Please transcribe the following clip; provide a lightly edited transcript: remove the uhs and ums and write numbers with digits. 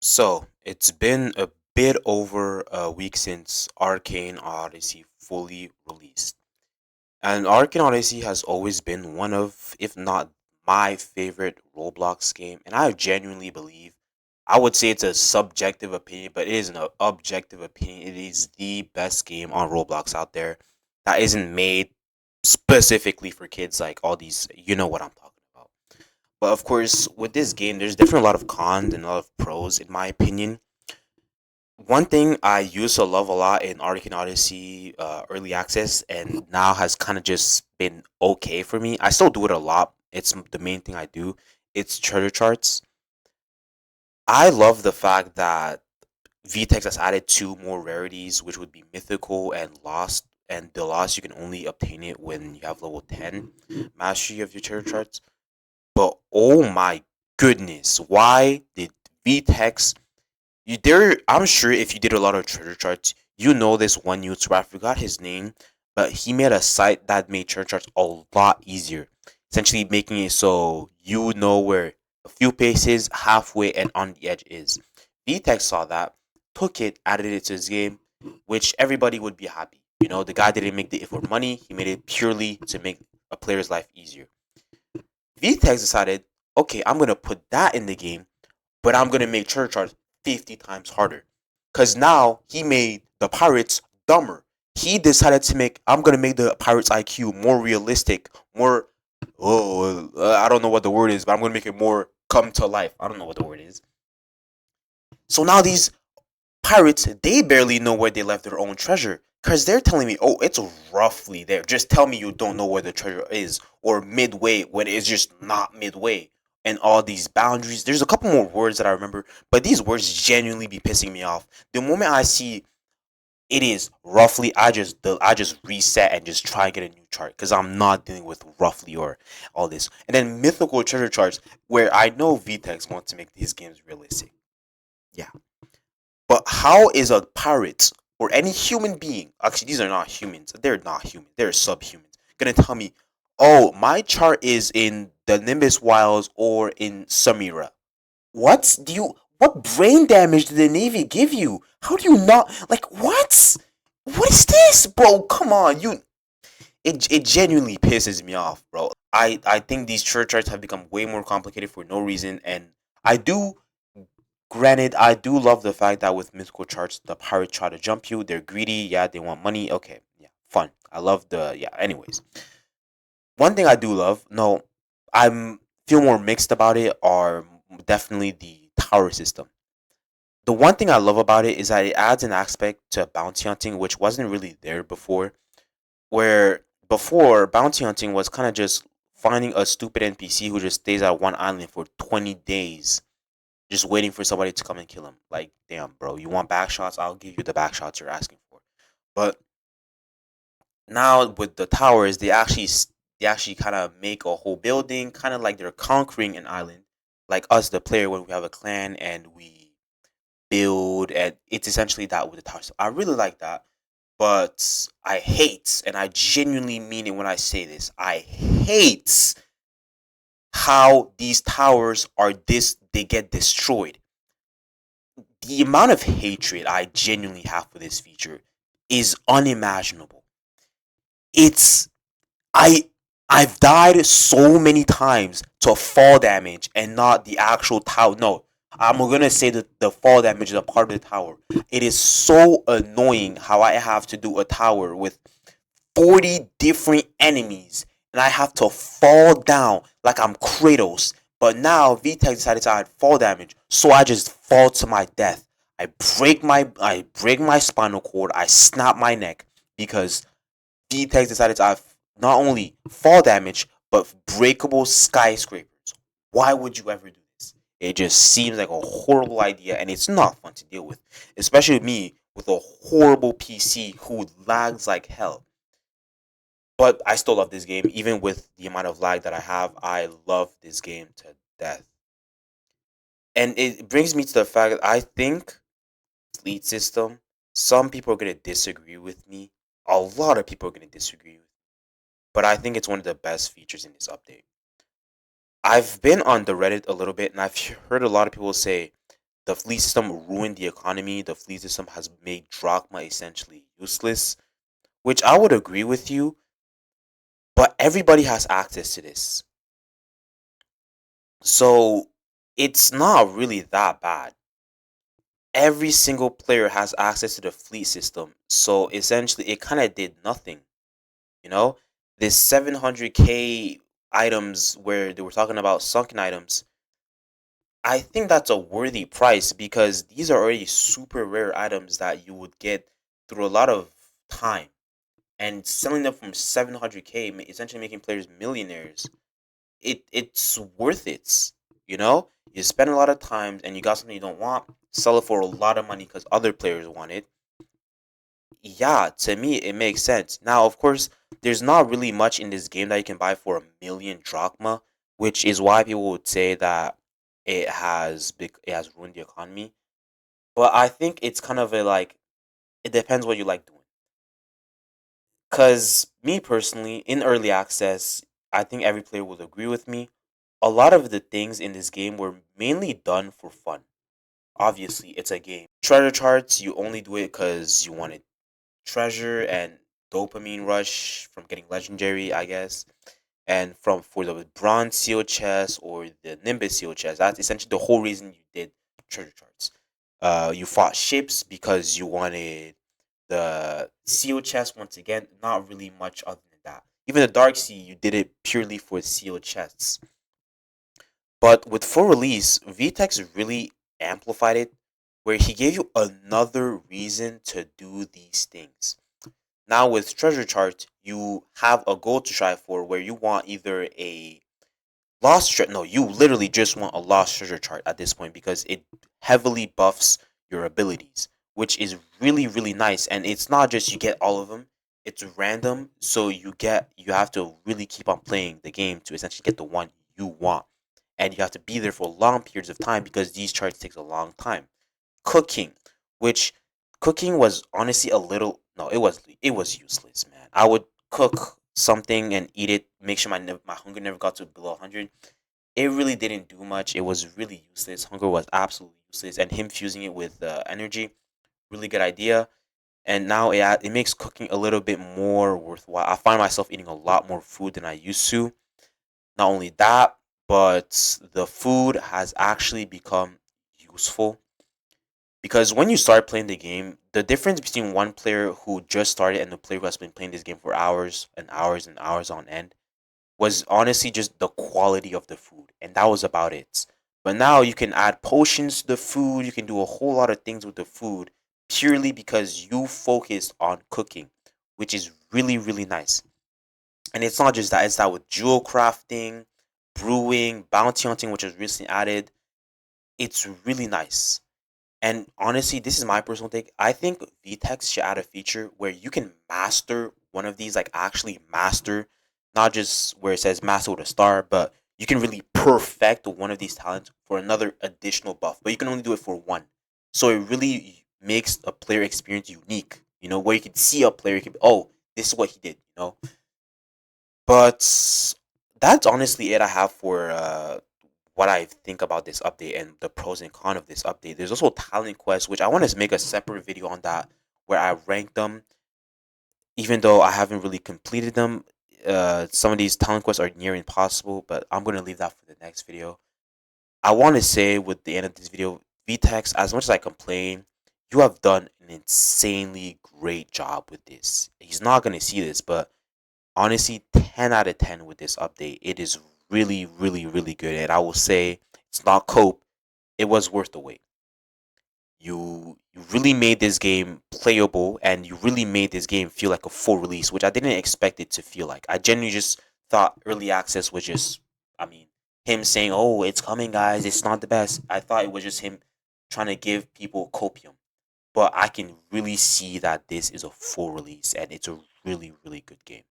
So, it's been a bit over a week since Arcane Odyssey fully released. And Arcane Odyssey has always been one of, if not my favorite Roblox game. And I genuinely believe, I would say it's a subjective opinion, but it is an objective opinion. It is the best game on Roblox out there that isn't made specifically for kids like all these, you know what I'm talking about. But of course, with this game, there's definitely a lot of cons and a lot of pros, in my opinion. One thing I used to love a lot in Arcane Odyssey early access and now has kind of just been okay for me. I still do it a lot. It's the main thing I do. It's treasure charts. I love the fact that VTEX has added two more rarities, which would be mythical and lost. And the lost, you can only obtain it when you have level 10 mastery of your treasure charts. But oh my goodness, why did VTEX you there? I'm sure if you did a lot of treasure charts, you know this one YouTuber. I forgot his name, but he made a site that made treasure charts a lot easier. Essentially, making it so you know where a few paces, halfway, and on the edge is. VTech saw that, took it, added it to his game, which everybody would be happy. You know, the guy didn't make it for money; he made it purely to make a player's life easier. VTech decided, okay, I'm gonna put that in the game, but I'm gonna make treasure charts 50 times harder. Cause now he made the pirates dumber. He decided to make I'm gonna make the pirates IQ more realistic, more I don't know what the word is, but I'm gonna make it more come to life. I don't know what the word is. So now these pirates, they barely know where they left their own treasure. Cause they're telling me, oh, it's roughly there. Just tell me you don't know where the treasure is, or midway when it's just not midway. And all these boundaries. There's a couple more words that I remember, but these words genuinely be pissing me off. The moment I see it is roughly, I just reset and just try and get a new chart because I'm not dealing with roughly or all this. And then mythical treasure charts where I know VTEX wants to make these games realistic. Yeah, but how is a pirate or any human being, actually, these are not humans, they're not human, they're subhumans, gonna tell me, oh, my chart is in the Nimbus Wilds or in Samira? What brain damage did the Navy give you? How do you not, like, what? What is this, bro? Come on, it genuinely pisses me off, bro. I think these church charts have become way more complicated for no reason, and I do Granted, I do love the fact that with mythical charts, the pirates try to jump you. They're greedy. Yeah, they want money. Okay, yeah, fun. I love the yeah. Anyways, one thing I do love. No, I'm feel more mixed about it. Are definitely the tower system. The one thing I love about it is that it adds an aspect to bounty hunting, which wasn't really there before. Where before bounty hunting was kind of just finding a stupid NPC who just stays at one island for 20 days just waiting for somebody to come and kill him. Like, damn, bro, you want back shots? I'll give you the back shots you're asking for. But now with the towers, they actually kind of make a whole building, kind of like they're conquering an island, like us, the player, when we have a clan and we build, and it's essentially that with the towers. I really like that, but I hate, and I genuinely mean it when I say this, I hate how these towers are they get destroyed. The amount of hatred I genuinely have for this feature is unimaginable. It's I I've died so many times to fall damage and not the actual tower. No, I'm gonna say that the fall damage is a part of the tower. It is so annoying how I have to do a tower with 40 different enemies and I have to fall down like I'm Kratos. But now VTech decided to add fall damage, so I just fall to my death. I break my spinal cord, I snap my neck because VTech decided to add not only fall damage but breakable skyscrapers. Why would you ever do this? It just seems like a horrible idea and it's not fun to deal with. Especially me with a horrible PC who lags like hell. But I still love this game, even with the amount of lag that I have. I love this game to death, and it brings me to the fact that I think fleet system. Some people are gonna disagree with me. A lot of people are gonna disagree with me, but I think it's one of the best features in this update. I've been on the Reddit a little bit, and I've heard a lot of people say The fleet system ruined the economy. The fleet system has made drachma essentially useless, which I would agree with you, but everybody has access to this. So it's not really that bad. Every single player has access to the fleet system. So essentially, it kind of did nothing. You know, this 700k items where they were talking about sunken items, I think that's a worthy price because these are already super rare items that you would get through a lot of time. And selling them from 700k, essentially making players millionaires, it's worth it. You know, you spend a lot of time and you got something you don't want, sell it for a lot of money because other players want it. Yeah, to me it makes sense. Now, of course, there's not really much in this game that you can buy for 1 million drachma, which is why people would say that it has ruined the economy. But I think it's kind of a like it depends what you like doing. Cause me personally, in early access, I think every player would agree with me. A lot of the things in this game were mainly done for fun. Obviously, it's a game. Treasure charts, you only do it because you wanted treasure and dopamine rush from getting legendary, I guess. And from for the bronze seal chest or the nimbus seal chest, that's essentially the whole reason you did treasure charts. You fought ships because you wanted the seal chest once again. Not really much other than that. Even the dark sea, you did it purely for seal chests. But with full release, VTEX really amplified it, where he gave you another reason to do these things. Now with treasure charts, you have a goal to strive for where you want either a no, you literally just want a lost treasure chart at this point because it heavily buffs your abilities, which is really really nice. And it's not just you get all of them; it's random. So you have to really keep on playing the game to essentially get the one you want, and you have to be there for long periods of time because these charts takes a long time. Cooking, which cooking was honestly a little no, it was useless, man. I would cook something and eat it, make sure my hunger never got to below 100. It really didn't do much. It was really useless. Hunger was absolutely useless, and him fusing it with energy, really good idea. And now it makes cooking a little bit more worthwhile. I find myself eating a lot more food than I used to. Not only that, but the food has actually become useful because when you start playing the game, the difference between one player who just started and the player who has been playing this game for hours and hours and hours on end was honestly just the quality of the food, and that was about it. But now you can add potions to the food, you can do a whole lot of things with the food purely because you focus on cooking, which is really, really nice. And it's not just that, it's that with jewel crafting, brewing, bounty hunting, which was recently added. It's really nice. And honestly, this is my personal take. I think VTEX should add a feature where you can master one of these, like actually master, not just where it says master with a star, but you can really perfect one of these talents for another additional buff. But you can only do it for one. So it really makes a player experience unique, where you can see a player, you can be, oh, this is what he did, But that's honestly it I have for what I think about this update and the pros and cons of this update. There's also talent quests, which I want to make a separate video on that where I rank them, even though I haven't really completed them. Some of these talent quests are near impossible, but I'm gonna leave that for the next video. I want to say with the end of this video, VTEX, as much as I complain, you have done an insanely great job with this. He's not gonna see this, but honestly, 10 out of 10 with this update. It is really, really, really good. And I will say it's not cope. It was worth the wait. You really made this game playable and you really made this game feel like a full release, which I didn't expect it to feel like. I genuinely just thought early access was just, I mean, him saying, oh, it's coming, guys. It's not the best. I thought it was just him trying to give people copium. But I can really see that this is a full release and it's a really, really good game.